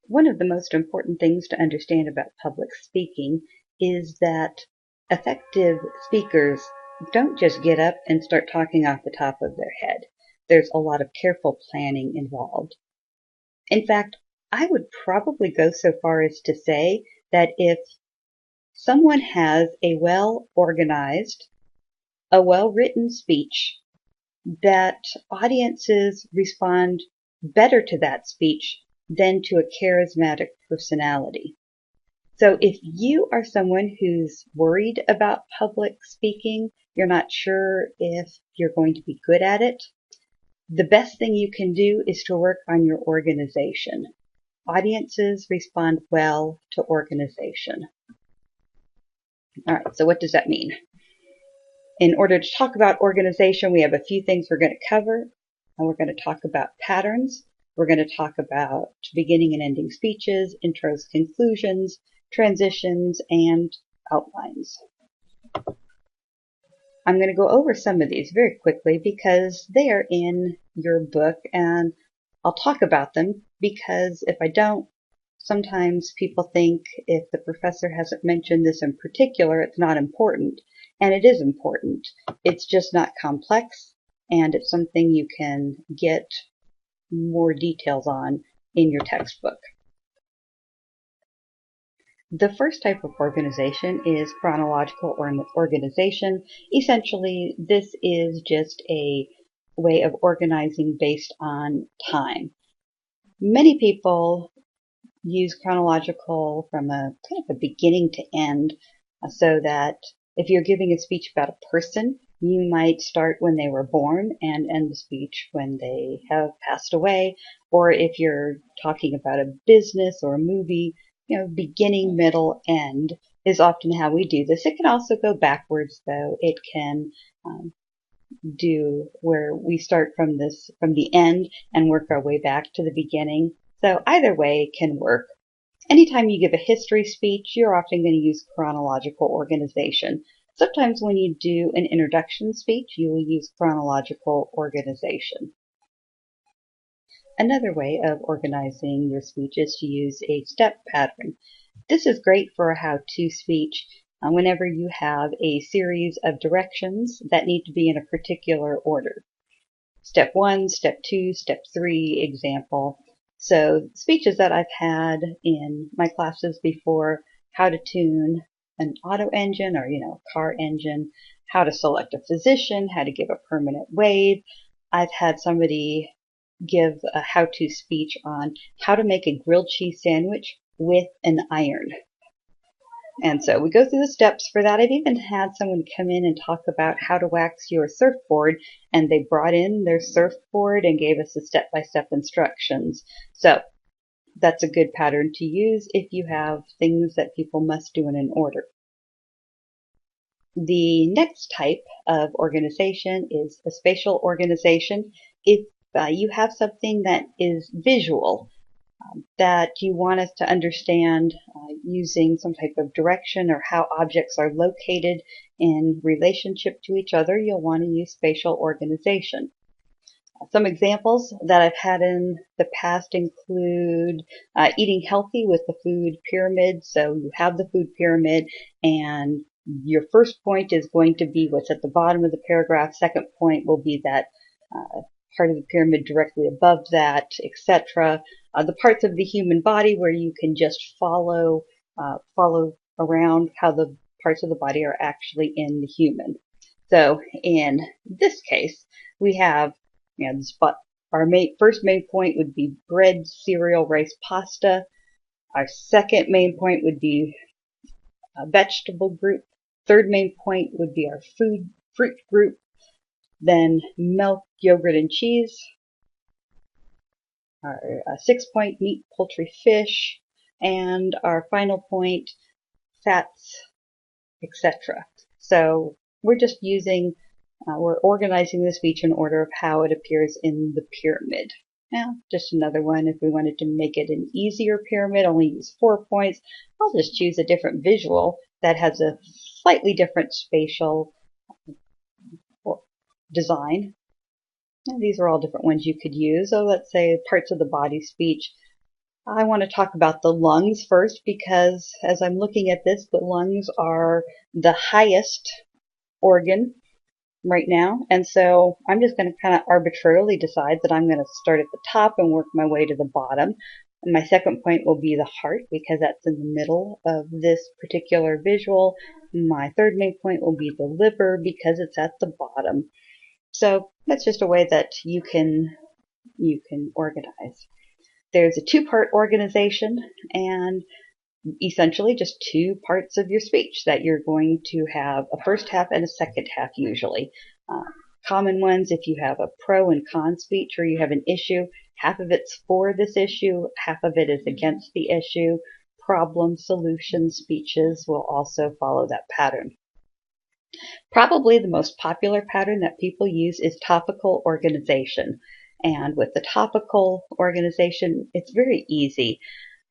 One of the most important things to understand about public speaking is that effective speakers don't just get up and start talking off the top of their head. There's a lot of careful planning involved. In fact, I would probably go so far as to say that if someone has a well-organized, a well-written speech, that audiences respond better to that speech than to a charismatic personality. So if you are someone who's worried about public speaking, you're not sure if you're going to be good at it, the best thing you can do is to work on your organization. Audiences respond well to organization. All right, so what does that mean? In order to talk about organization, we have a few things we're going to cover. And we're going to talk about patterns. We're going to talk about beginning and ending speeches, intros, conclusions, transitions, and outlines. I'm going to go over some of these very quickly because they are in your book, and I'll talk about them because if I don't, sometimes people think if the professor hasn't mentioned this in particular, it's not important. And it is important. It's just not complex, and it's something you can get more details on in your textbook. The first type of organization is chronological organization. Essentially, this is just a way of organizing based on time. Many people use chronological from a kind of a beginning to end, so that if you're giving a speech about a person, you might start when they were born and end the speech when they have passed away. Or if you're talking about a business or a movie, beginning, middle, end is often how we do this. It can also go backwards, though. It can do where we start from the end and work our way back to the beginning. So either way can work. Anytime you give a history speech, you're often going to use chronological organization. Sometimes when you do an introduction speech, you will use chronological organization. Another way of organizing your speech is to use a step pattern. This is great for a how-to speech whenever you have a series of directions that need to be in a particular order. Step 1, step 2, step 3, example. So speeches that I've had in my classes before, how to tune an auto engine or, car engine, how to select a physician, how to give a permanent wave. I've had somebody give a how-to speech on how to make a grilled cheese sandwich with an iron. And so we go through the steps for that. I've even had someone come in and talk about how to wax your surfboard, and they brought in their surfboard and gave us the step-by-step instructions. So that's a good pattern to use if you have things that people must do in an order. The next type of organization is a spatial organization. If you have something that is visual, that you want us to understand using some type of direction or how objects are located in relationship to each other, you'll want to use spatial organization. Some examples that I've had in the past include eating healthy with the food pyramid. So you have the food pyramid, and your first point is going to be what's at the bottom of the paragraph. Second point will be that part of the pyramid directly above that, etc. The parts of the human body where you can just follow around how the parts of the body are actually in the human. So in this case, we have the spot. Our first main point would be bread, cereal, rice, pasta. Our second main point would be a vegetable group. Third main point would be our fruit group. Then milk, yogurt, and cheese. Our sixth point, meat, poultry, fish. And our final point, fats, etc. So we're just we're organizing the speech in order of how it appears in the pyramid. Now, just another one, if we wanted to make it an easier pyramid, only use 4 points, I'll just choose a different visual that has a slightly different spatial design. And these are all different ones you could use. So let's say parts of the body speech. I want to talk about the lungs first because as I'm looking at this, the lungs are the highest organ right now. And so I'm just going to kind of arbitrarily decide that I'm going to start at the top and work my way to the bottom. And my second point will be the heart because that's in the middle of this particular visual. My third main point will be the liver because it's at the bottom. So that's just a way that you can organize. There's a two-part organization and essentially just two parts of your speech that you're going to have a first half and a second half usually. Uh, Common ones, if you have a pro and con speech or you have an issue, half of it's for this issue, half of it is against the issue. Problem solution speeches will also follow that pattern. Probably the most popular pattern that people use is topical organization. And with the topical organization, it's very easy.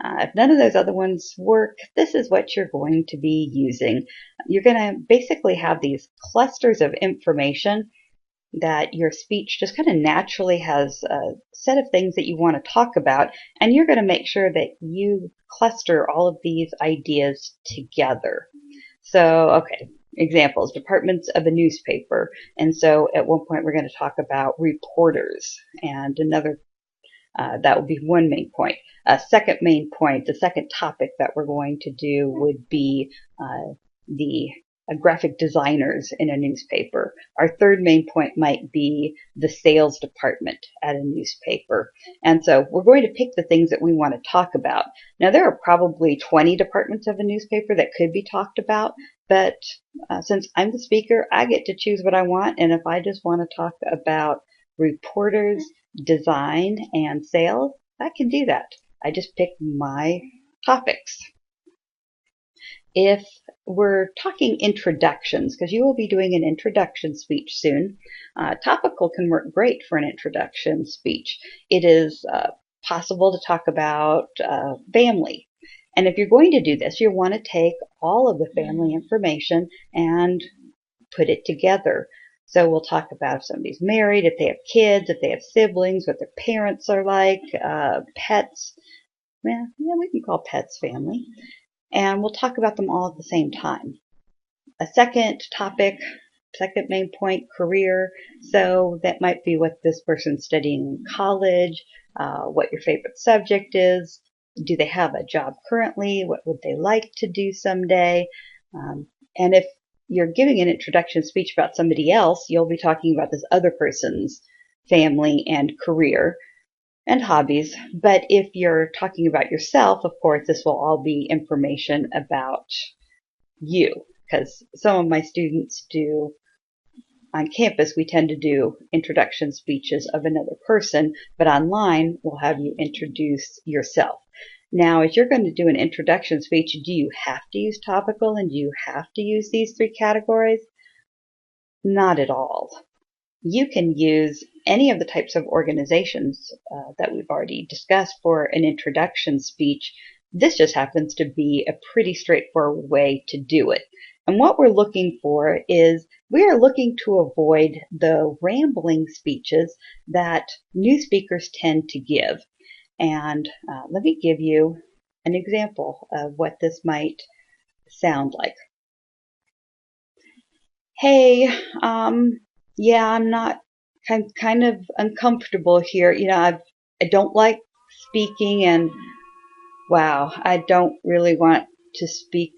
If none of those other ones work, this is what you're going to be using. You're going to basically have these clusters of information that your speech just kind of naturally has a set of things that you want to talk about, and you're going to make sure that you cluster all of these ideas together. So, okay, examples, departments of a newspaper. And so at one point we're going to talk about reporters, and another that would be one main point. A second main point, the second topic that we're going to do would be the graphic designers in a newspaper. Our third main point might be the sales department at a newspaper. And so we're going to pick the things that we want to talk about. Now, there are probably 20 departments of a newspaper that could be talked about, but since I'm the speaker, I get to choose what I want. And if I just want to talk about reporters, design, and sales, I can do that. I just pick my topics. If we're talking introductions, because you will be doing an introduction speech soon, topical can work great for an introduction speech. It is possible to talk about family. And if you're going to do this, you want to take all of the family information and put it together. So we'll talk about if somebody's married, if they have kids, if they have siblings, what their parents are like, pets. Well, yeah, we can call pets family. And we'll talk about them all at the same time. A second topic, second main point, career. So that might be what this person's studying in college, what your favorite subject is. Do they have a job currently? What would they like to do someday? And if you're giving an introduction speech about somebody else, you'll be talking about this other person's family and career and hobbies. But if you're talking about yourself, of course, this will all be information about you, because some of my students do on campus, we tend to do introduction speeches of another person, but online we'll have you introduce yourself. Now, if you're going to do an introduction speech, do you have to use topical and do you have to use these three categories? Not at all. You can use any of the types of organizations that we've already discussed for an introduction speech. This just happens to be a pretty straightforward way to do it. And what we're looking for is we are looking to avoid the rambling speeches that new speakers tend to give. And let me give you an example of what this might sound like. Hey, yeah, I'm kind of uncomfortable here. I don't like speaking, and wow, I don't really want to speak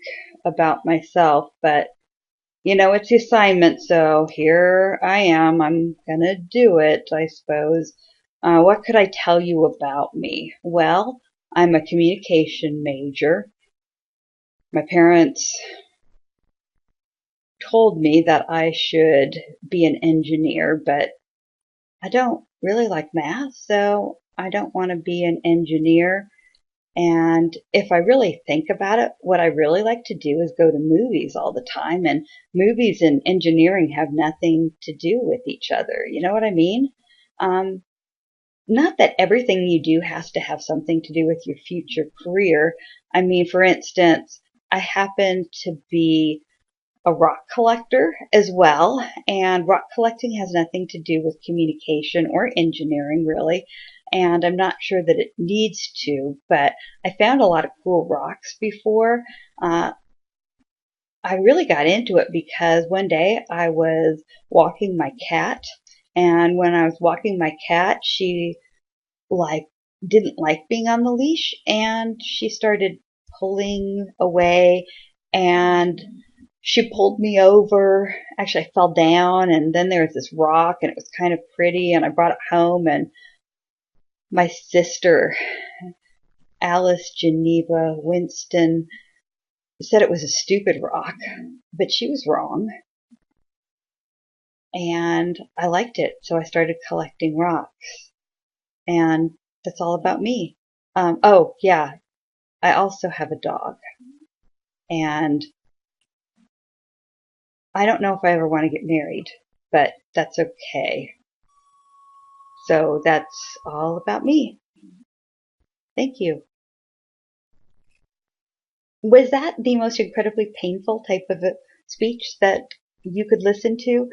about myself, but it's the assignment, so here I am. I'm gonna do it, I suppose. What could I tell you about me? Well, I'm a communication major. My parents told me that I should be an engineer, but I don't really like math, so I don't want to be an engineer. And if I really think about it, what I really like to do is go to movies all the time, and movies and engineering have nothing to do with each other. You know what I mean? Not that everything you do has to have something to do with your future career. I mean, for instance, I happen to be a rock collector as well, and rock collecting has nothing to do with communication or engineering, really. and I'm not sure that it needs to, but I found a lot of cool rocks before. I really got into it because one day I was walking my cat, and when I was walking my cat, she like didn't like being on the leash, and she started pulling away, and she pulled me over. Actually, I fell down, and then there was this rock, and it was kind of pretty, and I brought it home, and my sister, Alice Geneva Winston, said it was a stupid rock, but she was wrong. And I liked it, so I started collecting rocks. And that's all about me. Oh, yeah, I also have a dog. And I don't know if I ever want to get married, but that's okay. So that's all about me. Thank you. Was that the most incredibly painful type of a speech that you could listen to?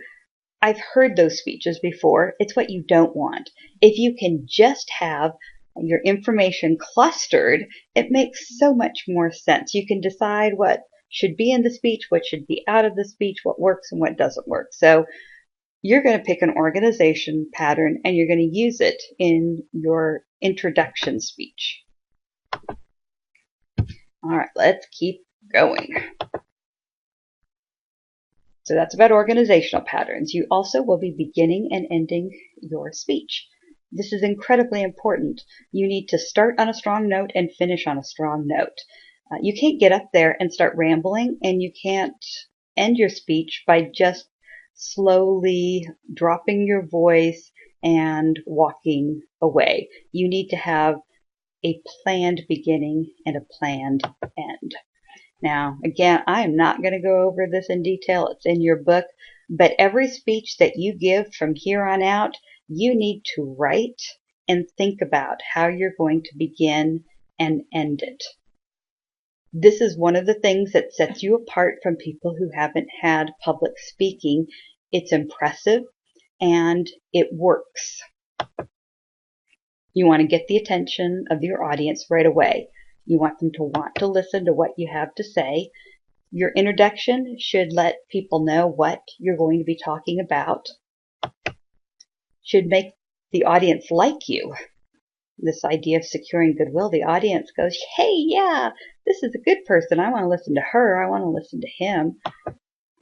I've heard those speeches before. It's what you don't want. If you can just have your information clustered, it makes so much more sense. You can decide what should be in the speech, what should be out of the speech, what works and what doesn't work. So you're going to pick an organization pattern and you're going to use it in your introduction speech. All right, let's keep going. So that's about organizational patterns. You also will be beginning and ending your speech. This is incredibly important. You need to start on a strong note and finish on a strong note. You can't get up there and start rambling, and you can't end your speech by just slowly dropping your voice and walking away. You need to have a planned beginning and a planned end. Now, again, I am not going to go over this in detail. It's in your book. But every speech that you give from here on out, you need to write and think about how you're going to begin and end it. This is one of the things that sets you apart from people who haven't had public speaking. It's impressive and it works. You want to get the attention of your audience right away. You want them to want to listen to what you have to say. Your introduction should let people know what you're going to be talking about. Should make the audience like you. This idea of securing goodwill, the audience goes, hey, yeah, this is a good person. I want to listen to her. I want to listen to him.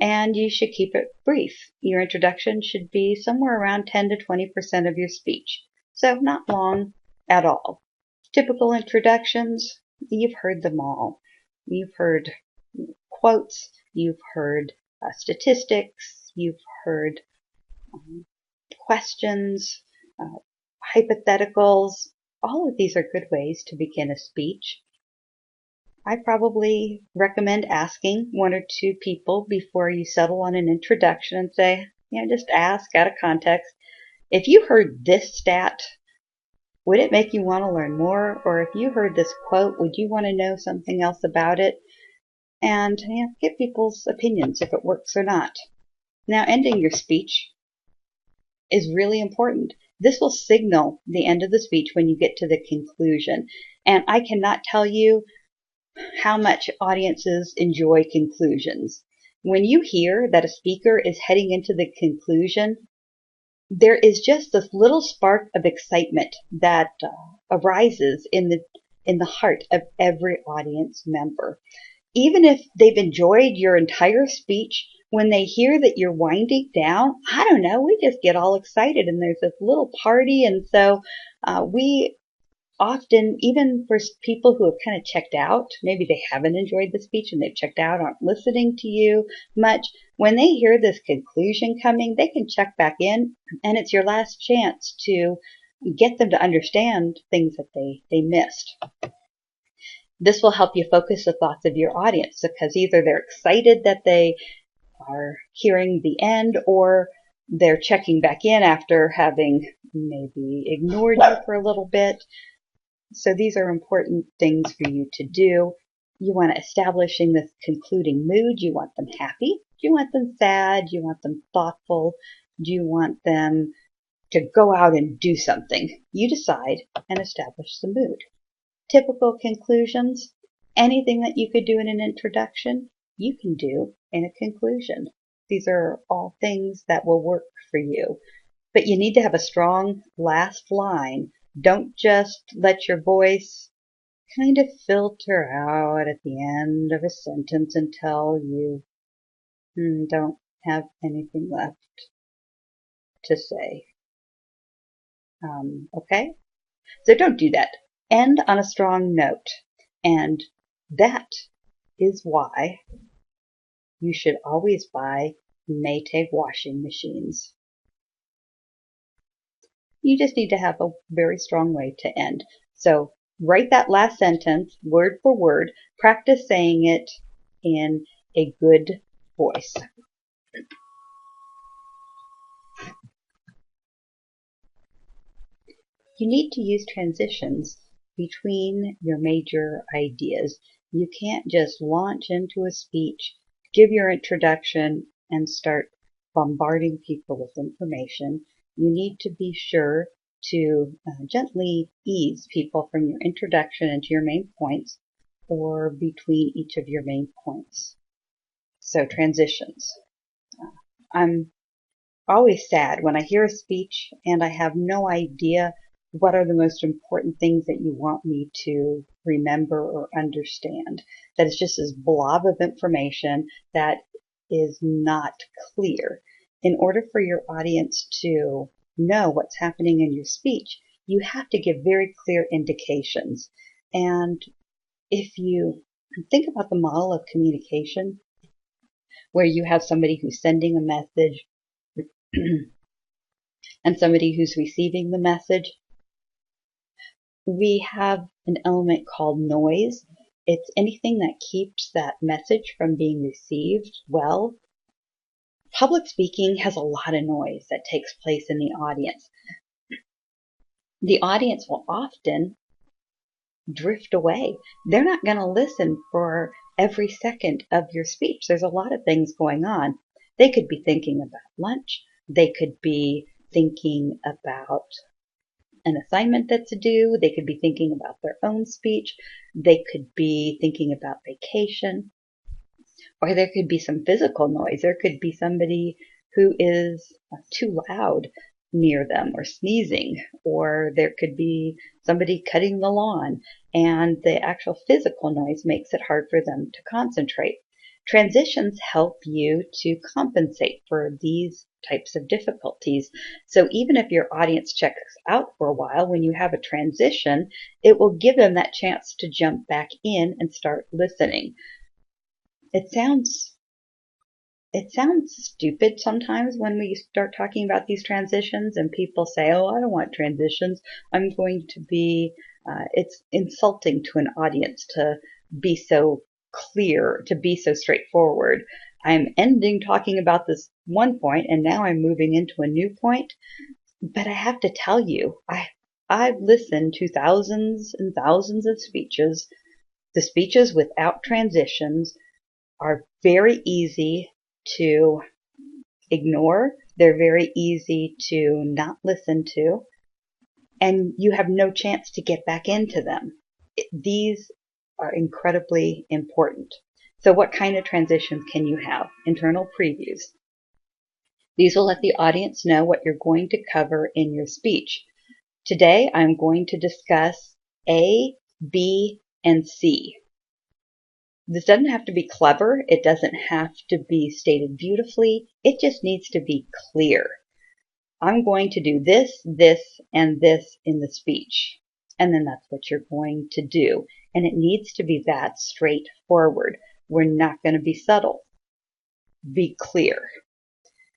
And you should keep it brief. Your introduction should be somewhere around 10 to 20% of your speech. So not long at all. Typical introductions, you've heard them all. You've heard quotes, you've heard statistics, you've heard questions, hypotheticals. All of these are good ways to begin a speech. I probably recommend asking one or two people before you settle on an introduction and say, just ask out of context. If you heard this stat, would it make you want to learn more? Or if you heard this quote, would you want to know something else about it? And get people's opinions if it works or not. Now, ending your speech is really important. This will signal the end of the speech when you get to the conclusion. And I cannot tell you how much audiences enjoy conclusions. When you hear that a speaker is heading into the conclusion, there is just this little spark of excitement that arises in the heart of every audience member. Even if they've enjoyed your entire speech, when they hear that you're winding down, I don't know, we just get all excited and there's this little party. And so we often, even for people who have kind of checked out, maybe they haven't enjoyed the speech and they've checked out, aren't listening to you much, when they hear this conclusion coming, they can check back in, and it's your last chance to get them to understand things that they missed. This will help you focus the thoughts of your audience, because either they're excited that they are hearing the end, or they're checking back in after having maybe ignored you for a little bit. So these are important things for you to do. You want to establish in this concluding mood. You want them happy? Do you want them sad? Do you want them thoughtful? Do you want them to go out and do something. You decide and establish the mood. Typical conclusions, anything that you could do in an introduction, you can do in a conclusion. These are all things that will work for you. But you need to have a strong last line. Don't just let your voice kind of filter out at the end of a sentence until you don't have anything left to say. Okay? So don't do that. End on a strong note. And that is why you should always buy Maytag washing machines. You just need to have a very strong way to end. So write that last sentence word for word. Practice saying it in a good voice. You need to use transitions between your major ideas. You can't just launch into a speech, give your introduction, and start bombarding people with information. You need to be sure to gently ease people from your introduction into your main points or between each of your main points. So transitions. I'm always sad when I hear a speech and I have no idea what are the most important things that you want me to remember or understand. That it's just this blob of information that is not clear. In order for your audience to know what's happening in your speech, you have to give very clear indications. And if you think about the model of communication, where you have somebody who's sending a message and somebody who's receiving the message, we have an element called noise. It's anything that keeps that message from being received well. Public speaking has a lot of noise that takes place in the audience. The audience will often drift away. They're not going to listen for every second of your speech. There's a lot of things going on. They could be thinking about lunch. They could be thinking about an assignment that's due. They could be thinking about their own speech. They could be thinking about vacation. Or there could be some physical noise. There could be somebody who is too loud near them or sneezing. Or there could be somebody cutting the lawn. And the actual physical noise makes it hard for them to concentrate. Transitions help you to compensate for these types of difficulties. So even if your audience checks out for a while, when you have a transition, it will give them that chance to jump back in and start listening. It sounds stupid sometimes when we start talking about these transitions and people say, oh, I don't want transitions. I'm going to be, it's insulting to an audience to be so clear, to be so straightforward. I'm ending talking about this one point and now I'm moving into a new point. But I have to tell you, I've listened to thousands and thousands of speeches. The speeches without transitions are very easy to ignore. They're very easy to not listen to. And you have no chance to get back into them. These are incredibly important. So what kind of transitions can you have? Internal previews. These will let the audience know what you're going to cover in your speech. Today, I'm going to discuss A, B, and C. This doesn't have to be clever. It doesn't have to be stated beautifully. It just needs to be clear. I'm going to do this, this, and this in the speech. And then that's what you're going to do. And it needs to be that straightforward. We're not going to be subtle. Be clear.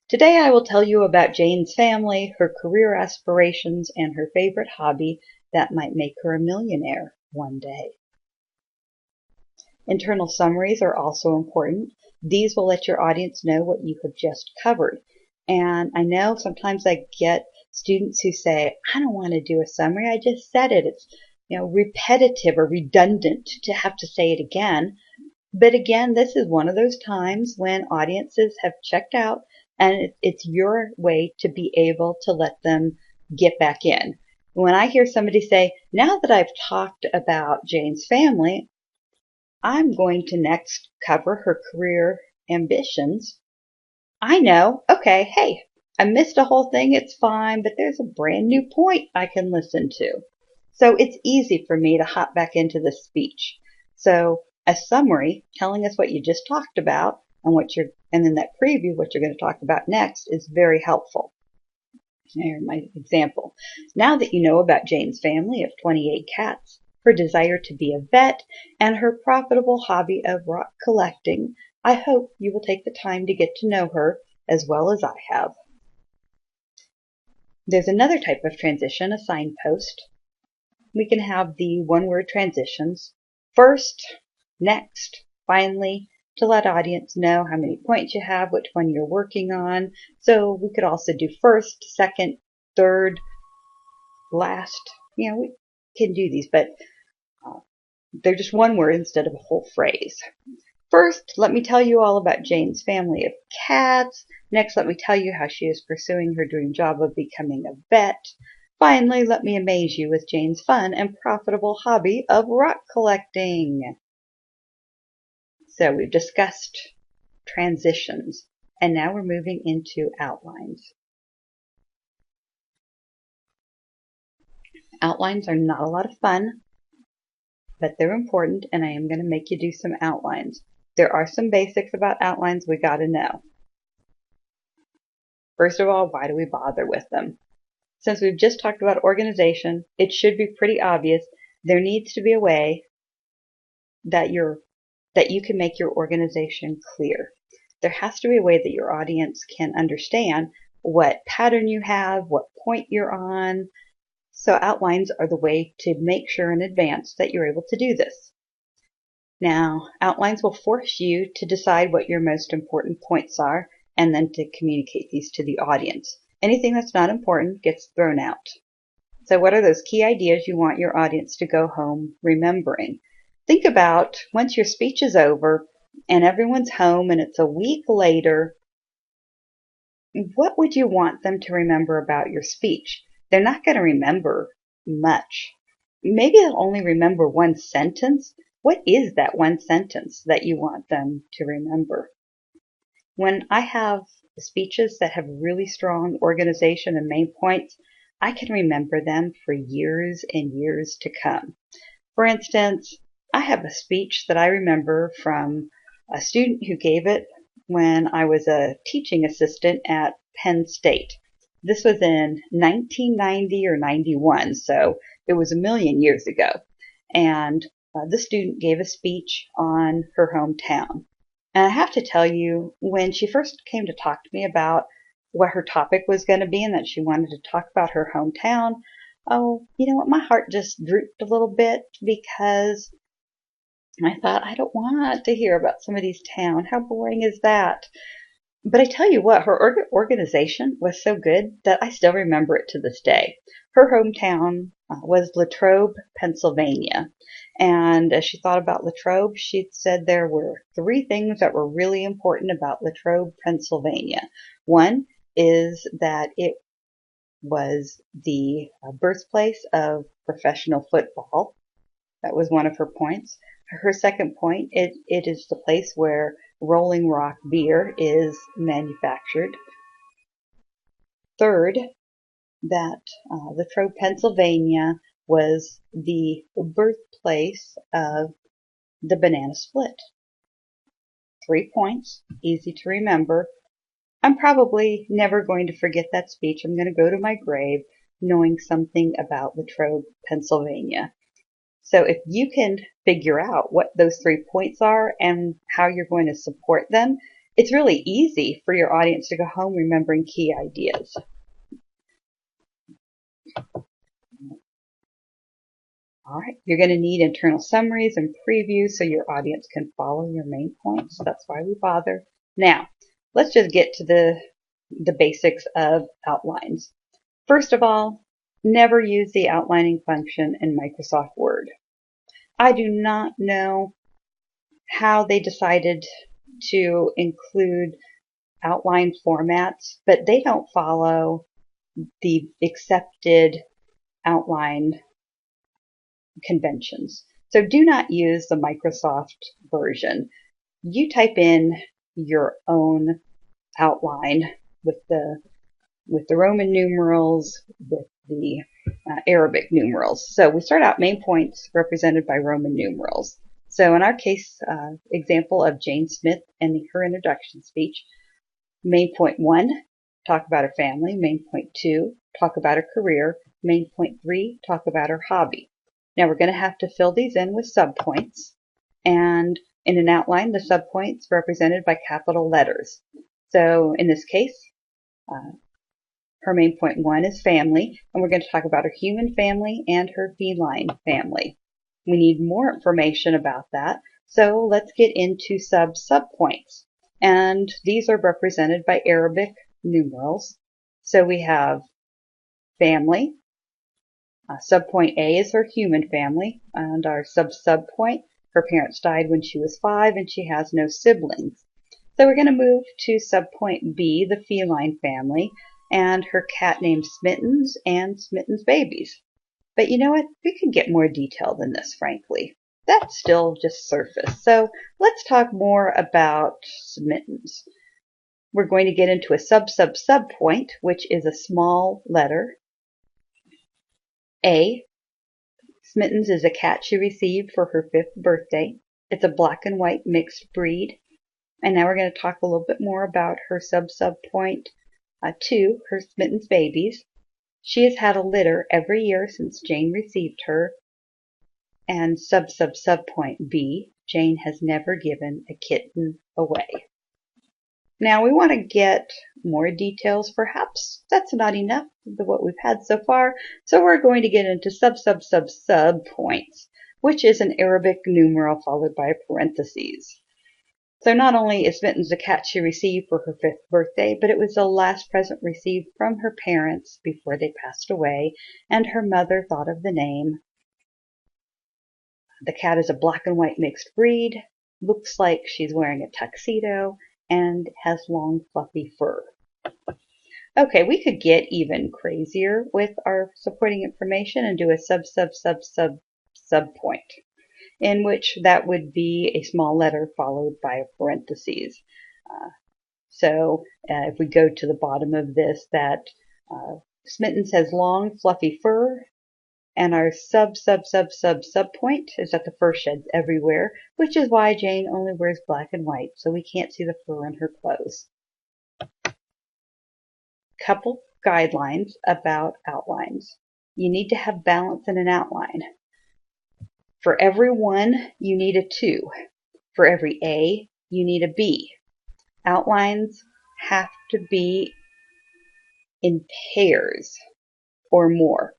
Today I will tell you about Jane's family, her career aspirations, and her favorite hobby that might make her a millionaire one day. Internal summaries are also important. These will let your audience know what you have just covered. And I know sometimes I get students who say, I don't want to do a summary. I just said it. It's repetitive or redundant to have to say it again. But again, this is one of those times when audiences have checked out and it's your way to be able to let them get back in. When I hear somebody say, now that I've talked about Jane's family, I'm going to next cover her career ambitions, I know, okay, hey, I missed a whole thing, it's fine, but there's a brand new point I can listen to. So it's easy for me to hop back into this speech. So a summary telling us what you just talked about and then that preview, what you're going to talk about next, is very helpful. Here's my example. Now that you know about Jane's family of 28 cats, her desire to be a vet, and her profitable hobby of rock collecting, I hope you will take the time to get to know her as well as I have. There's another type of transition, a signpost. We can have the one-word transitions. First, next, finally, to let audience know how many points you have, which one you're working on. So we could also do first, second, third, last. We can do these, but they're just one word instead of a whole phrase. First, let me tell you all about Jane's family of cats. Next, let me tell you how she is pursuing her dream job of becoming a vet. Finally, let me amaze you with Jane's fun and profitable hobby of rock collecting. So we've discussed transitions, and now we're moving into outlines. Outlines are not a lot of fun, but they're important, and I am going to make you do some outlines. There are some basics about outlines we got to know. First of all, why do we bother with them? Since we've just talked about organization, it should be pretty obvious there needs to be a way that you can make your organization clear. There has to be a way that your audience can understand what pattern you have, what point you're on. So outlines are the way to make sure in advance that you're able to do this. Now, outlines will force you to decide what your most important points are and then to communicate these to the audience. Anything that's not important gets thrown out. So what are those key ideas you want your audience to go home remembering? Think about once your speech is over and everyone's home and it's a week later, what would you want them to remember about your speech? They're not going to remember much. Maybe they'll only remember one sentence. What is that one sentence that you want them to remember? When I have speeches that have really strong organization and main points, I can remember them for years and years to come. For instance, I have a speech that I remember from a student who gave it when I was a teaching assistant at Penn State. This was in 1990 or 91, so it was a million years ago. And the student gave a speech on her hometown. And I have to tell you, when she first came to talk to me about what her topic was going to be and that she wanted to talk about her hometown, oh, you know what, my heart just drooped a little bit because I thought, I don't want to hear about somebody's town. How boring is that? But I tell you what, her organization was so good that I still remember it to this day. Her hometown was Latrobe, Pennsylvania. And as she thought about Latrobe, she said there were 3 things that were really important about Latrobe, Pennsylvania. One is that it was the birthplace of professional football. That was one of her points. Her second point, it is the place where Rolling Rock beer is manufactured. Third, that Latrobe, Pennsylvania was the birthplace of the banana split. 3 points, easy to remember. I'm probably never going to forget that speech. I'm going to go to my grave knowing something about Latrobe, Pennsylvania. So if you can figure out what those 3 points are and how you're going to support them, it's really easy for your audience to go home remembering key ideas. All right, you're going to need internal summaries and previews so your audience can follow your main points. That's why we bother. Now, let's just get to the basics of outlines. First of all, never use the outlining function in Microsoft Word. I do not know how they decided to include outline formats, but they don't follow the accepted outline conventions. So do not use the Microsoft version. You type in your own outline with the Roman numerals, with the Arabic numerals. So we start out main points represented by Roman numerals. So in our case, example of Jane Smith and her introduction speech, main point 1, talk about her family. Main point 2, talk about her career. Main point 3, talk about her hobby. Now we're going to have to fill these in with subpoints. And in an outline, the subpoints represented by capital letters. So in this case, her main point 1 is family, and we're going to talk about her human family and her feline family. We need more information about that, so let's get into subpoints. And these are represented by Arabic numerals. So we have family. Subpoint A is her human family, and our subpoint, her parents died when she was 5 and she has no siblings. So we're going to move to subpoint B, the feline family, and her cat named Smittens and Smittens babies. But you know what? We could get more detail than this, frankly. That's still just surface. So let's talk more about Smittens. We're going to get into a subpoint, which is a small letter. A. Smittens is a cat she received for her 5th birthday. It's a black and white mixed breed. And now we're going to talk a little bit more about her subpoint 2, her Smittens babies. She has had a litter every year since Jane received her. And subpoint B, Jane has never given a kitten away. Now we want to get more details. Perhaps that's not enough of what we've had so far. So we're going to get into subpoints, which is an Arabic numeral followed by parentheses. So not only is Smittens the cat she received for her 5th birthday, but it was the last present received from her parents before they passed away, and her mother thought of the name. The cat is a black and white mixed breed, looks like she's wearing a tuxedo, and has long fluffy fur. Okay, we could get even crazier with our supporting information and do a subpoint, in which that would be a small letter followed by a parentheses. So if we go to the bottom of this, that Smittens has long fluffy fur, and our subpoint is that the fur sheds everywhere, which is why Jane only wears black and white, so we can't see the fur in her clothes. Couple guidelines about outlines. You need to have balance in an outline. For every 1, you need a 2. For every A, you need a B. Outlines have to be in pairs or more.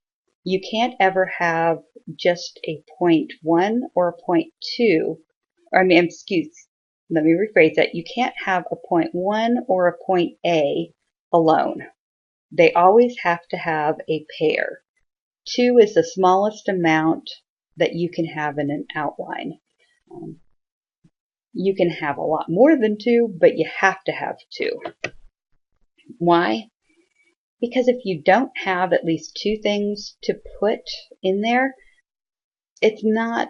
You can't ever have just a point 1 or a point 2. Let me rephrase that. You can't have a point 1 or a point A alone. They always have to have a pair. 2 is the smallest amount that you can have in an outline. You can have a lot more than 2, but you have to have 2. Why? Because if you don't have at least 2 things to put in there, it's not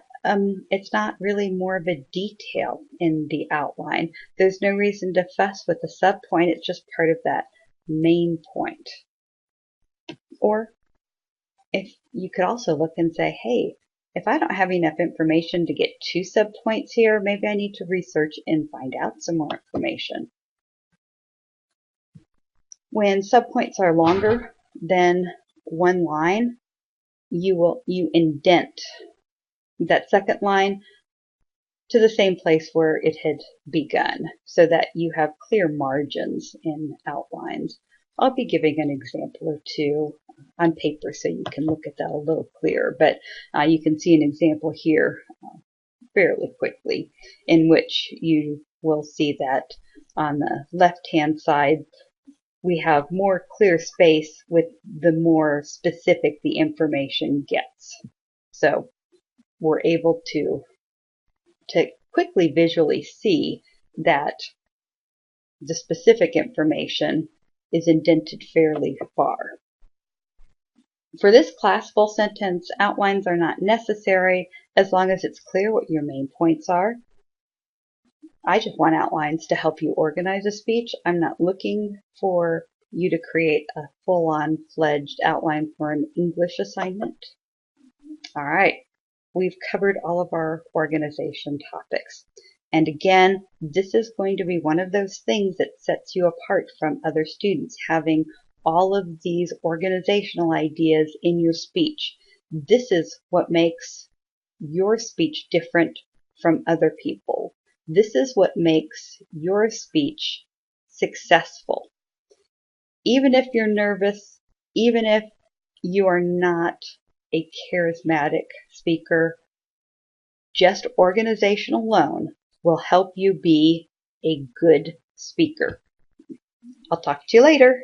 really more of a detail in the outline. There's no reason to fuss with the subpoint. It's just part of that main point. Or if you could also look and say, hey, if I don't have enough information to get 2 subpoints here, maybe I need to research and find out some more information. When subpoints are longer than 1 line, you indent that second line to the same place where it had begun, so that you have clear margins in outlines. I'll be giving an example or 2 on paper so you can look at that a little clearer, but you can see an example here fairly quickly, in which you will see that on the left-hand side we have more clear space with the more specific the information gets. So we're able to quickly visually see that the specific information is indented fairly far. For this class, full sentence outlines are not necessary as long as it's clear what your main points are. I just want outlines to help you organize a speech. I'm not looking for you to create a full-on fledged outline for an English assignment. All right, we've covered all of our organization topics. And again, this is going to be one of those things that sets you apart from other students, having all of these organizational ideas in your speech. This is what makes your speech different from other people. This is what makes your speech successful. Even if you're nervous, even if you are not a charismatic speaker, just organization alone will help you be a good speaker. I'll talk to you later.